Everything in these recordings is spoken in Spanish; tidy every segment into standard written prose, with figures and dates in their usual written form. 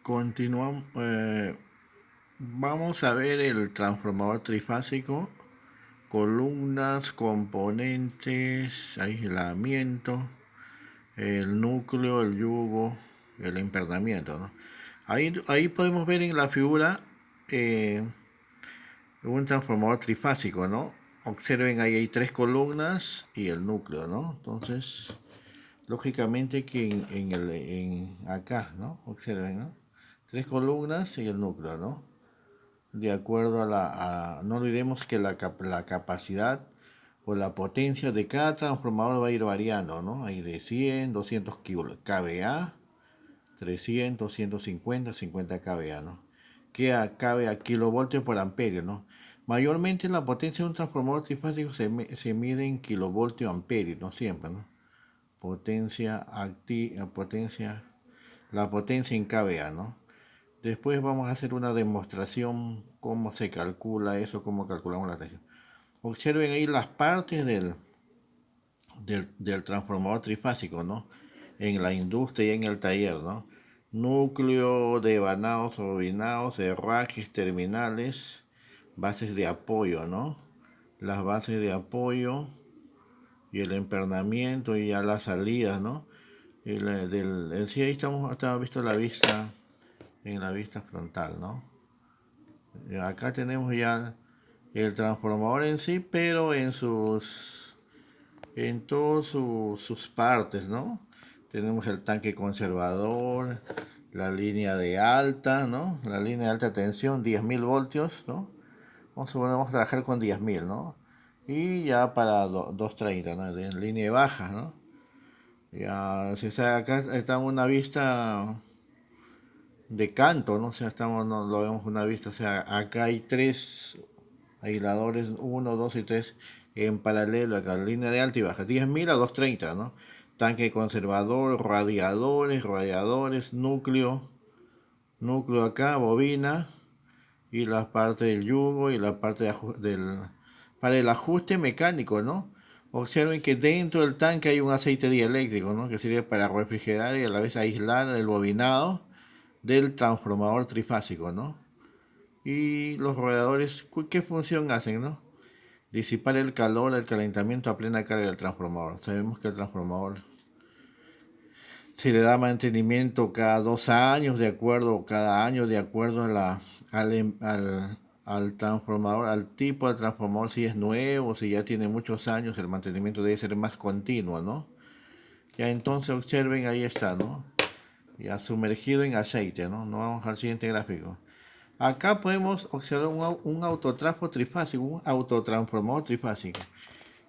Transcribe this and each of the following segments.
Continuamos. Vamos a ver el transformador trifásico, columnas, componentes, aislamiento, el núcleo, el yugo, el empernamiento, ¿no? Ahí podemos ver en la figura eh, un transformador trifásico, ¿no? Observen, ahí hay tres columnas y el núcleo, ¿no? Entonces, lógicamente que acá, ¿no? Observen, ¿no? Tres columnas y el núcleo, ¿no? De acuerdo no olvidemos que la capacidad o la potencia de cada transformador va a ir variando, ¿no? Hay de 100, 200 kVA, 300, 150, 50 kVA, ¿no? Cabe a kilovoltios por amperio, ¿no? Mayormente la potencia de un transformador trifásico se mide en kilovoltio amperio, no siempre, ¿no? Potencia, la potencia en kVA, ¿no? Después vamos a hacer una demostración cómo se calcula eso, cómo calculamos la tensión. Observen ahí las partes del transformador trifásico, ¿no? En la industria y en el taller, ¿no? Núcleo de vanados o bobinados, herrajes, terminales, bases de apoyo, ¿no? Las bases de apoyo y el empernamiento y ya las salidas, ¿no? Sí, ahí estamos visto la vista, en la vista frontal, ¿no? Acá tenemos ya el transformador en sí, pero en todas sus partes, ¿no? Tenemos el tanque conservador, la línea de alta, ¿no? La línea de alta tensión, 10.000 voltios, ¿no? Vamos a trabajar con 10.000, ¿no? Y ya para 230, ¿no? De línea baja, ¿no? Ya, acá está una vista de canto, ¿no? O sea, no, lo vemos una vista, o sea, acá hay tres aisladores, uno, 2 y 3 en paralelo acá, línea de alta y baja, 10.000 a 230, ¿no? Tanque conservador, radiadores, núcleo acá, bobina, y la parte del yugo y la parte para el ajuste mecánico, ¿no? Observen que dentro del tanque hay un aceite dieléctrico, ¿no? Que sirve para refrigerar y a la vez aislar el bobinado del transformador trifásico, ¿no? Y los radiadores, ¿qué función hacen, no? Disipar el calor, el calentamiento a plena carga del transformador. Sabemos que el transformador se le da mantenimiento cada 2 años, de acuerdo, cada año, de acuerdo al transformador, al tipo de transformador, si es nuevo, si ya tiene muchos años, el mantenimiento debe ser más continuo, ¿no? Ya entonces observen, ahí está, ¿no? Ya sumergido en aceite, ¿no? No vamos al siguiente gráfico. Acá podemos observar un autotransformador trifásico, un autotransformador trifásico.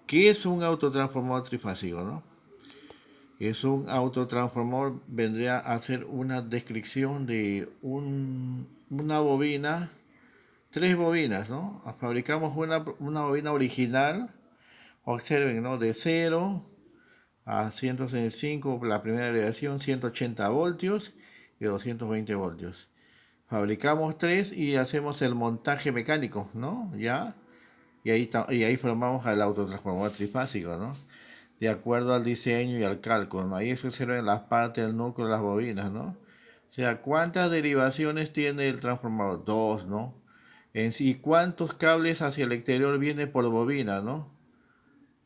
¿Qué es un autotransformador trifásico, no? Es un autotransformador, vendría a ser una descripción de una bobina, tres bobinas, ¿no? Fabricamos una bobina original, observen, ¿no? De 0 a 165, la primera elevación, 180 voltios y 220 voltios. Fabricamos tres y hacemos el montaje mecánico, ¿no? Ya. Y ahí formamos el autotransformador trifásico, ¿no? De acuerdo al diseño y al cálculo, ¿no? Ahí se observan las partes del núcleo de las bobinas, ¿no? O sea, ¿cuántas derivaciones tiene el transformador? Dos, ¿no? En sí, ¿cuántos cables hacia el exterior viene por bobina, ¿no?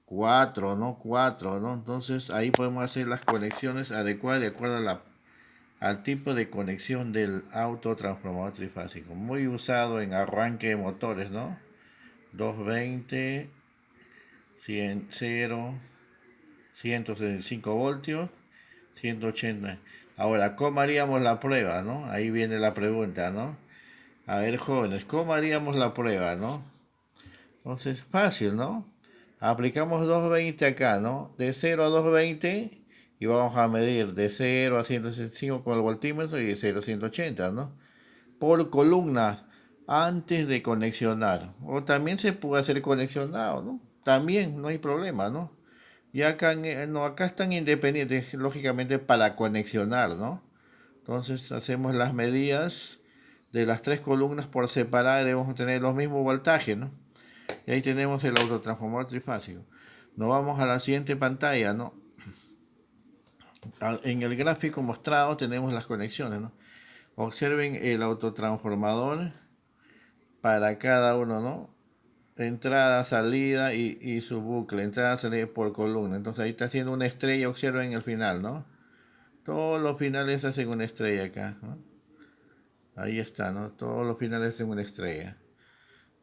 Cuatro, ¿no? Cuatro, ¿no? Entonces ahí podemos hacer las conexiones adecuadas de acuerdo al tipo de conexión del autotransformador trifásico. Muy usado en arranque de motores, ¿no? 220, 100, 0, 165 voltios, 180. Ahora, ¿cómo haríamos la prueba, no? Ahí viene la pregunta, ¿no? A ver, jóvenes, ¿cómo haríamos la prueba, no? Entonces, fácil, ¿no? Aplicamos 220 acá, ¿no? De 0 a 220 y vamos a medir de 0 a 165 con el voltímetro y de 0 a 180, ¿no? Por columnas antes de conexionar. O también se puede hacer conexionado, ¿no? También no hay problema, ¿no? Y acá, no, acá están independientes, lógicamente, para conexionar, ¿no? Entonces hacemos las medidas de las tres columnas por separado y debemos tener los mismos voltajes, ¿no? Y ahí tenemos el autotransformador trifásico. Nos vamos a la siguiente pantalla, ¿no? En el gráfico mostrado tenemos las conexiones, ¿no? Observen el autotransformador para cada uno, ¿no? Entrada, salida y su bucle, entrada, salida por columna. Entonces ahí está haciendo una estrella, observen el final, ¿no? Todos los finales hacen una estrella acá, ¿no? Ahí está, ¿no? Todos los finales hacen una estrella.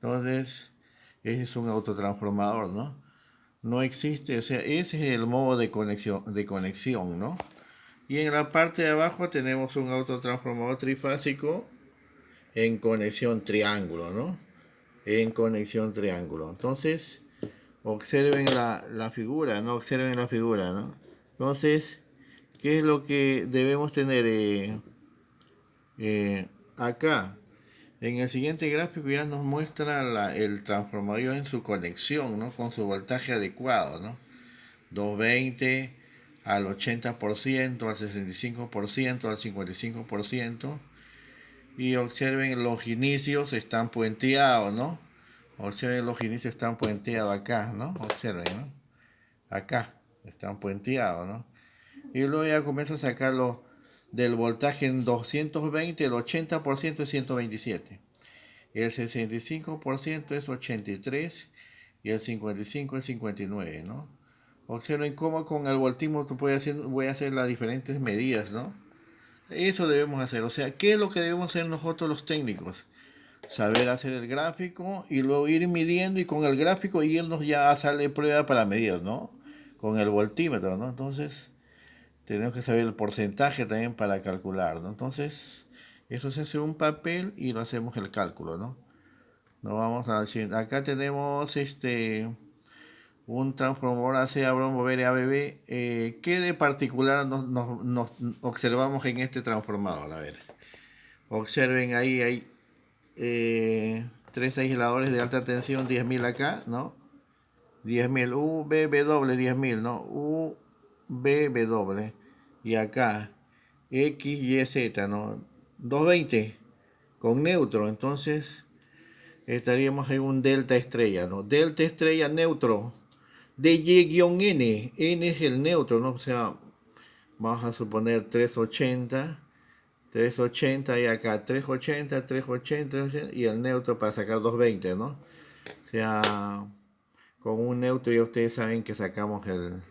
Entonces, ese es un autotransformador, ¿no? No existe, o sea, ese es el modo de conexión, ¿no? Y en la parte de abajo tenemos un autotransformador trifásico en conexión triángulo, ¿no? En conexión triángulo. Entonces, observen la figura, ¿no? Observen la figura, ¿no? Entonces, ¿qué es lo que debemos tener acá? En el siguiente gráfico ya nos muestra el transformador en su conexión, ¿no? Con su voltaje adecuado, ¿no? 220 al 80%, al 65%, al 55%. Y observen los inicios están puenteados, ¿no? Observen los inicios están puenteados acá, ¿no? Observen, ¿no? Acá están puenteados, ¿no? Y luego ya comienza a sacarlo del voltaje en 220, el 80% es 127. El 65% es 83 y el 55 es 59, ¿no? Observen cómo con el voltímetro voy a hacer las diferentes medidas, ¿no? Eso debemos hacer. O sea, ¿qué es lo que debemos hacer nosotros los técnicos? Saber hacer el gráfico y luego ir midiendo y con el gráfico irnos ya a hacerle prueba para medir, ¿no? Con el voltímetro, ¿no? Entonces, tenemos que saber el porcentaje también para calcular, ¿no? Entonces, eso se hace un papel y lo hacemos el cálculo, ¿no? No vamos a decir, acá tenemos un transformador AC Abramo ABB. ¿Qué de particular nos observamos en este transformador? A ver, observen ahí, hay tres aisladores de alta tensión, 10.000 acá, ¿no? 10.000, UVW 10.000, ¿no? UVW. Y acá, X, Y, Z, ¿no? 220 con neutro, entonces estaríamos en un delta estrella, ¿no? Delta estrella neutro de Y-N, N es el neutro, ¿no? O sea, vamos a suponer 380 y acá 380 y el neutro para sacar 220, ¿no? O sea, con un neutro ya ustedes saben que sacamos el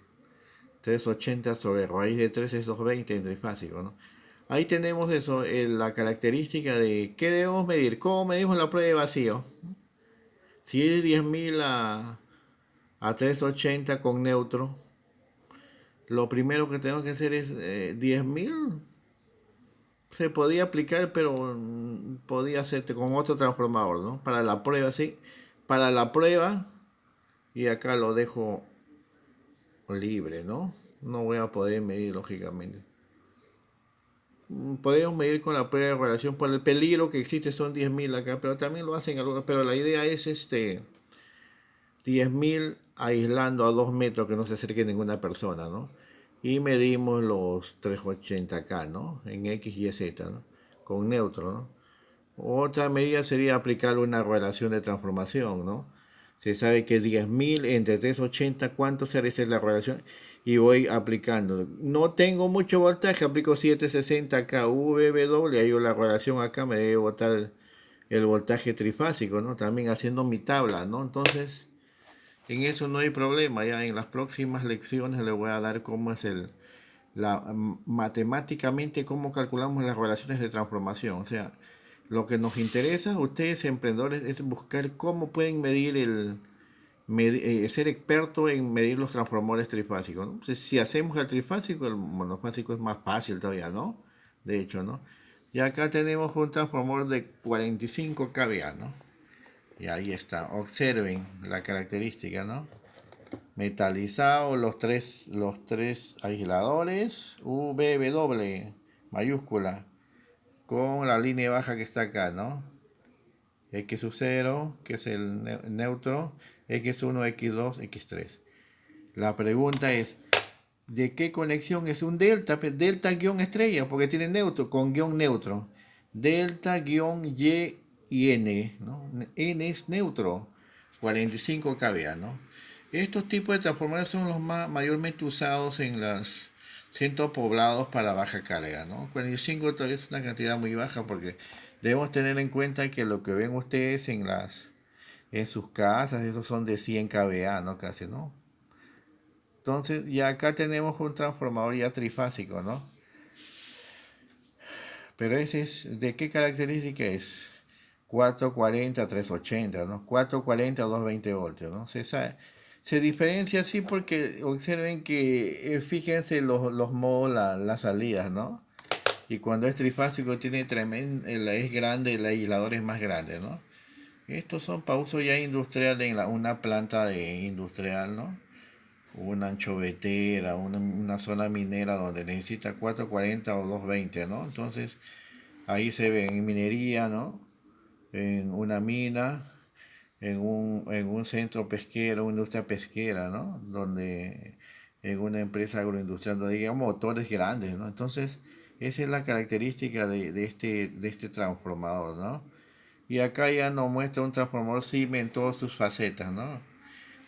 380 sobre raíz de 3 es 220 en trifásico, ¿no? Ahí tenemos eso, la característica de qué debemos medir, cómo medimos la prueba de vacío. Si es 10.000 a 380 con neutro, lo primero que tenemos que hacer es 10.000. Se podía aplicar, pero podía hacerte con otro transformador, ¿no? Para la prueba, sí. Para la prueba, y acá lo dejo libre, ¿no? No voy a poder medir, lógicamente. Podemos medir con la prueba de relación por el peligro que existe, son 10.000 acá, pero también lo hacen algunos. Pero la idea es 10.000 aislando a 2 metros que no se acerque ninguna persona, ¿no? Y medimos los 380 acá, ¿no? En X y Z, ¿no? Con neutro, ¿no? Otra medida sería aplicar una relación de transformación, ¿no? Se sabe que 10.000 entre 380, ¿cuánto será esa la relación? Y voy aplicando. No tengo mucho voltaje, aplico 760 kVW, ahí la relación acá me debe botar el voltaje trifásico, ¿no? También haciendo mi tabla, ¿no? Entonces, en eso no hay problema. Ya en las próximas lecciones le voy a dar cómo es matemáticamente cómo calculamos las relaciones de transformación. O sea, lo que nos interesa, ustedes emprendedores, es buscar cómo pueden medir ser experto en medir los transformadores trifásicos, ¿no? Entonces, si hacemos el trifásico, el monofásico es más fácil todavía, ¿no? De hecho, ¿no? Y acá tenemos un transformador de 45 kVA, ¿no? Y ahí está. Observen la característica, ¿no? Metalizado los tres aisladores VW mayúscula con la línea baja que está acá, ¿no? X sub 0, que es el neutro, X1, X2, X3. La pregunta es, ¿de qué conexión es un delta? Delta guión estrella, porque tiene neutro, con guión neutro. Delta guión Y y N, ¿no? N es neutro, 45 kVA, ¿no? Estos tipos de transformadores son los más mayormente usados en las centros poblados para baja carga, ¿no? 45 todavía es una cantidad muy baja porque debemos tener en cuenta que lo que ven ustedes en sus casas, esos son de 100 kVA, ¿no? Casi, ¿no? Entonces, ya acá tenemos un transformador ya trifásico, ¿no? Pero ese es, ¿de qué característica es? 440, 380, ¿no? 440, 220 voltios, ¿no? Se diferencia así porque observen que, fíjense los modos, las salidas, ¿no? Y cuando es trifásico tiene tremendo, es grande, el aislador es más grande, ¿no? Estos son para uso ya industrial en una planta industrial, ¿no? Una anchovetera, una zona minera donde necesita 440 o 220, ¿no? Entonces ahí se ve en minería, ¿no? En una mina, en un centro pesquero, una industria pesquera, ¿no? Donde en una empresa agroindustrial donde digamos motores grandes, ¿no? Entonces esa es la característica de este transformador, ¿no? Y acá ya nos muestra un transformador Siemens en todas sus facetas, ¿no?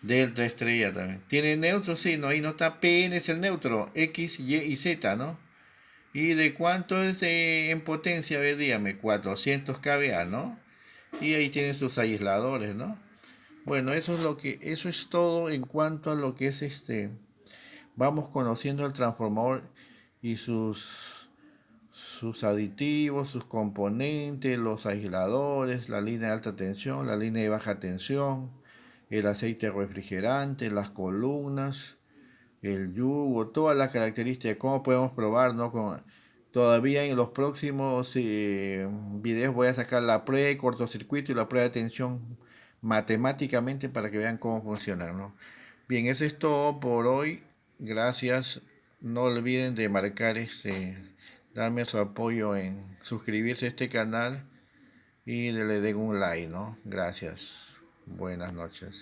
Delta estrella también. Tiene neutro, sí, ¿no? Ahí no está PN, es el neutro, X, Y y Z, ¿no? ¿Y de cuánto es en potencia? A ver, dígame, 400 kVA, ¿no? Y ahí tienen sus aisladores, ¿no? Bueno, eso es todo en cuanto a lo que es vamos conociendo el transformador y sus aditivos, sus componentes, los aisladores, la línea de alta tensión, la línea de baja tensión, el aceite refrigerante, las columnas, el yugo, todas las características, cómo podemos probar, ¿no? Todavía en los próximos videos voy a sacar la prueba de cortocircuito y la prueba de tensión matemáticamente para que vean cómo funcionan, ¿no? Bien, eso es todo por hoy. Gracias. No olviden de marcar darme su apoyo en suscribirse a este canal y le den un like, ¿no? Gracias. Buenas noches.